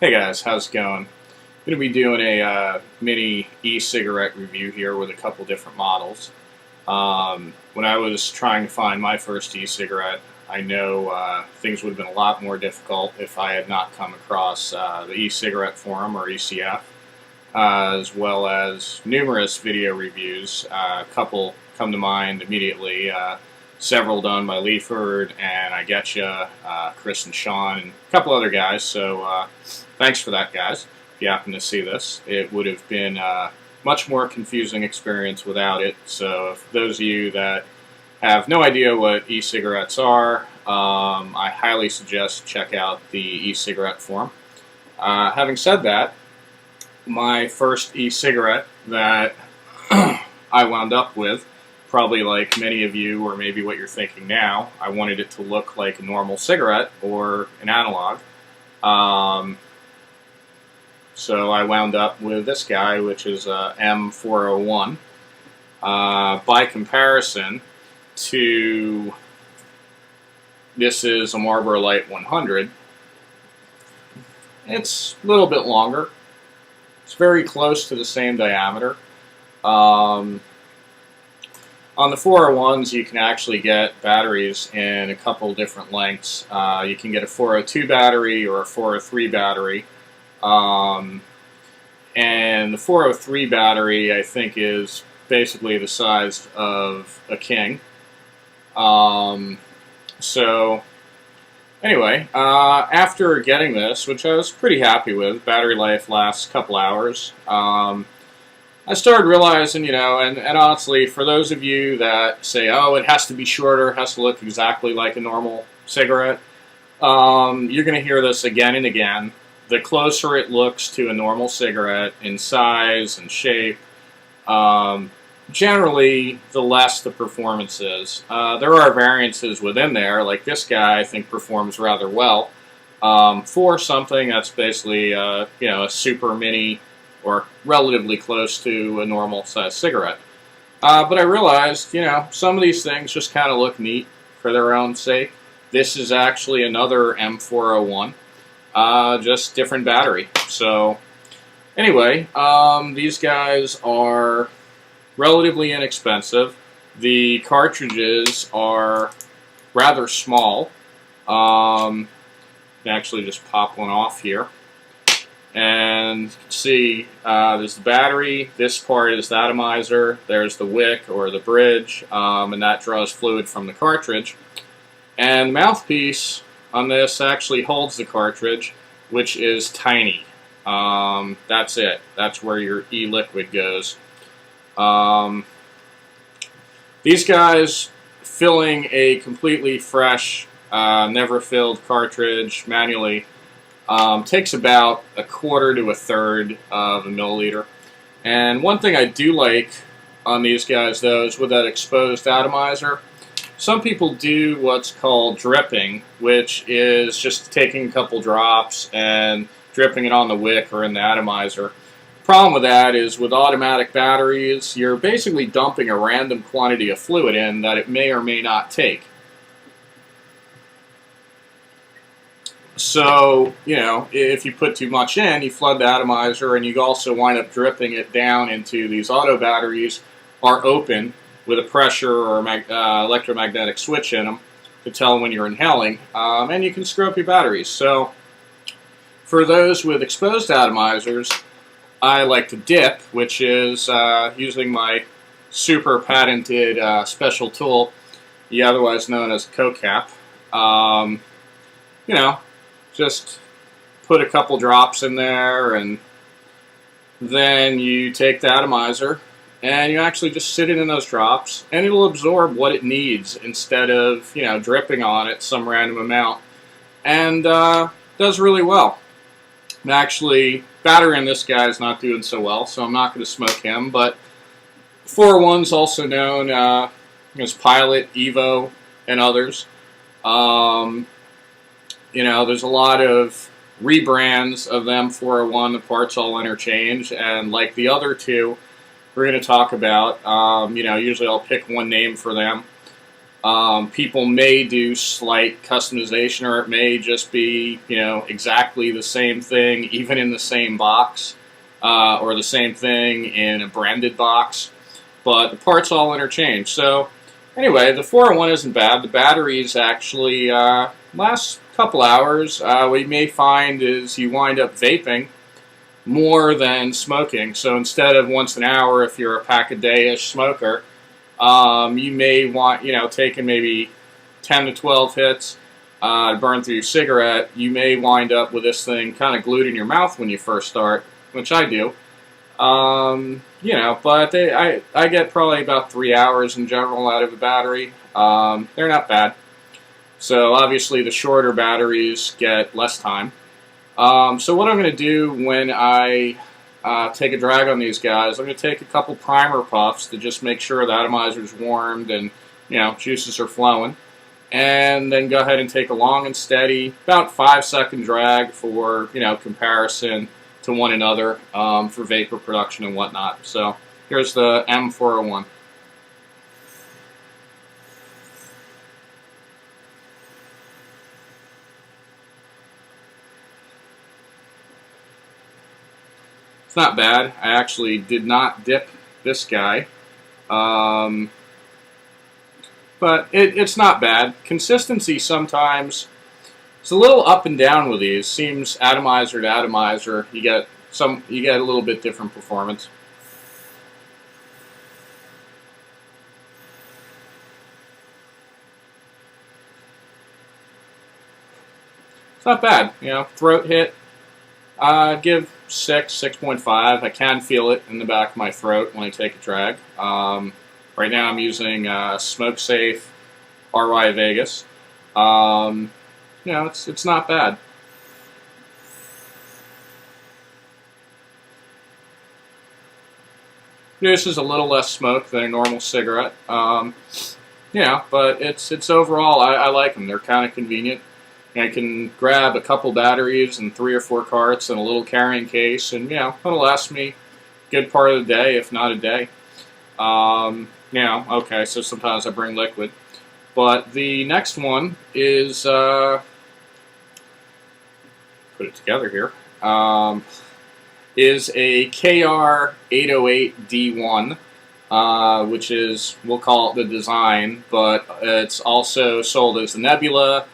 Hey guys, how's it going? I'm going to be doing a mini e-cigarette review here with a couple different models. When I was trying to find my first e-cigarette, I know things would have been a lot more difficult if I had not come across the e-cigarette forum, or ECF, as well as numerous video reviews. A couple come to mind immediately. Several done by Leaford and I Getcha, Chris and Sean, and a couple other guys. So thanks for that, guys. If you happen to see this, it would have been a much more confusing experience without it. So if those of you that have no idea what e-cigarettes are, I highly suggest check out the e-cigarette forum. Having said that, my first e-cigarette that I wound up with, probably like many of you, or maybe what you're thinking now, I wanted it to look like a normal cigarette or an analog. So I wound up with this guy, which is a M401. By comparison to, this is a Marlboro Light 100. It's a little bit longer. It's very close to the same diameter. On the 401s, you can actually get batteries in a couple different lengths. You can get a 402 battery or a 403 battery. And the 403 battery, I think, is basically the size of a king. So anyway, after getting this, which I was pretty happy with, battery life lasts a couple hours, I started realizing, and honestly, for those of you that say, oh, it has to be shorter, it has to look exactly like a normal cigarette, you're going to hear this again and again. The closer it looks to a normal cigarette in size and shape, generally, the less the performance is. There are variances within there, like this guy I think performs rather well for something that's basically a super mini or relatively close to a normal size cigarette. But I realized, some of these things just kind of look neat for their own sake. This is actually another M401, just different battery. So anyway, these guys are relatively inexpensive. The cartridges are rather small. You can actually just pop one off here. And you can see there's the battery, this part is the atomizer, there's the wick or the bridge, and that draws fluid from the cartridge. And the mouthpiece on this actually holds the cartridge, which is tiny. That's it. That's where your e-liquid goes. These guys, filling a completely fresh, never filled cartridge manually, takes about a quarter to a third of a milliliter. And one thing I do like on these guys, though, is with that exposed atomizer, some people do what's called dripping, which is just taking a couple drops and dripping it on the wick or in the atomizer. The problem with that is with automatic batteries, you're basically dumping a random quantity of fluid in that it may or may not take. So, if you put too much in, you flood the atomizer, and you also wind up dripping it down into these auto batteries, are open with a pressure or electromagnetic switch in them to tell when you're inhaling, and you can screw up your batteries. So, for those with exposed atomizers, I like to dip, which is using my super patented special tool, otherwise known as a Coke cap. Just put a couple drops in there, and then you take the atomizer and you actually just sit it in those drops, and it'll absorb what it needs instead of dripping on it some random amount, and does really well. And actually, battery in this guy is not doing so well, so I'm not going to smoke him. But 401's also known as Pilot, Evo, and others. There's a lot of rebrands of them 401, the parts all interchange, and like the other two we're going to talk about, usually I'll pick one name for them. People may do slight customization, or it may just be, exactly the same thing, even in the same box, or the same thing in a branded box, but the parts all interchange. So anyway, the 401 isn't bad. The batteries actually last a couple hours. What you may find is you wind up vaping more than smoking. So instead of once an hour, if you're a pack-a-day-ish smoker, you may want, taking maybe 10 to 12 hits to burn through your cigarette. You may wind up with this thing kind of glued in your mouth when you first start, which I do. But I get probably about 3 hours in general out of a battery. They're not bad. So obviously the shorter batteries get less time. So what I'm going to do when I take a drag on these guys, I'm going to take a couple primer puffs to just make sure the atomizer's warmed and, juices are flowing. And then go ahead and take a long and steady, about 5-second drag for, comparison to one another for vapor production and whatnot. So here's the M401. It's not bad. I actually did not dip this guy. But it's not bad. Consistency sometimes, it's a little up and down with these. Seems atomizer to atomizer, you get a little bit different performance. It's not bad, throat hit. Give 6.5. I can feel it in the back of my throat when I take a drag. Right now I'm using Smoke Safe RY Vegas. It's not bad. This is a little less smoke than a normal cigarette. But it's overall, I like them. They're kind of convenient. I can grab a couple batteries and 3 or 4 carts and a little carrying case, and it'll last me a good part of the day, if not a day. Okay, so sometimes I bring liquid. But the next one is, put it together here, is a KR808D-1, which is, we'll call it the design, but it's also sold as the Nebula,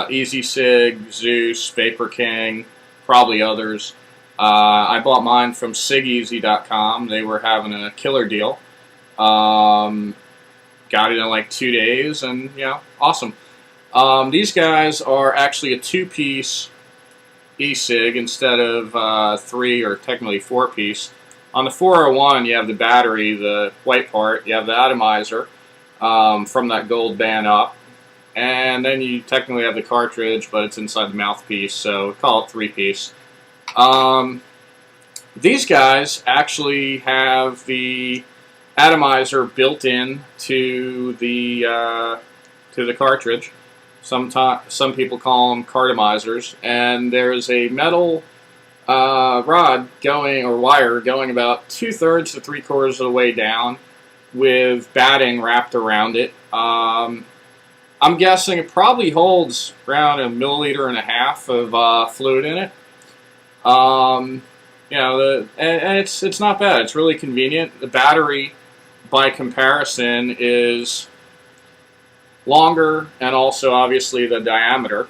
Easy Sig, Zeus, Vapor King, probably others. I bought mine from SigEasy.com. They were having a killer deal. Got it in like 2 days, and awesome. These guys are actually a 2-piece e-cig instead of 3 or technically 4-piece. On the 401, you have the battery, the white part. You have the atomizer from that gold band up. And then you technically have the cartridge, but it's inside the mouthpiece, so call it 3-piece. These guys actually have the atomizer built in to the cartridge. Some people call them cartomizers, and there's a metal rod going, or wire going about 2/3 to 3/4 of the way down, with batting wrapped around it. I'm guessing it probably holds around 1.5 milliliters of fluid in it. And it's not bad. It's really convenient. The battery, by comparison, is longer, and also obviously the diameter.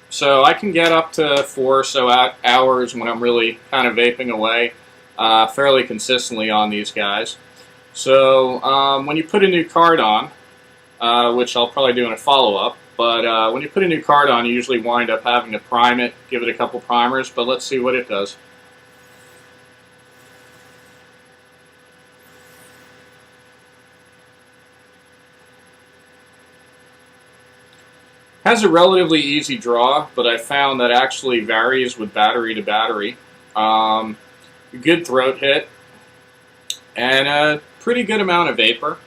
So I can get up to 4 or so hours when I'm really kind of vaping away fairly consistently on these guys. So when you put a new card on, which I'll probably do in a follow-up, but when you put a new card on, you usually wind up having to prime it, give it a couple primers, but let's see what it does. Has a relatively easy draw, but I found that actually varies with battery to battery. Good throat hit, and a pretty good amount of vapor.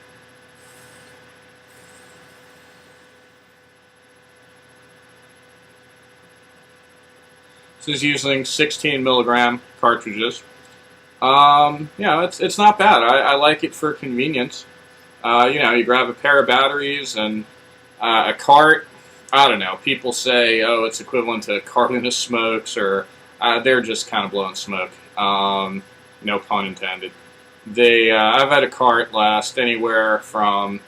This is using 16 milligram cartridges. It's not bad. I like it for convenience. You know, you grab a pair of batteries and a cart. I don't know. People say, oh, it's equivalent to a carton of smokes, or they're just kind of blowing smoke. No pun intended. I've had a cart last anywhere from,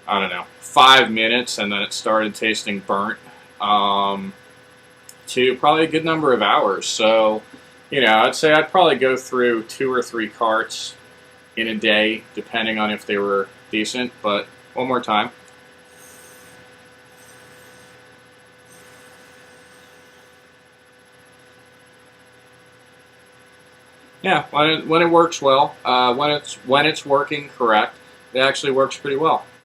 I don't know, 5 minutes, and then it started tasting burnt, to probably a good number of hours. So, you know, I'd say I'd probably go through 2 or 3 carts in a day, depending on if they were decent. But one more time. Yeah, when it works well, when it's working correct, it actually works pretty well.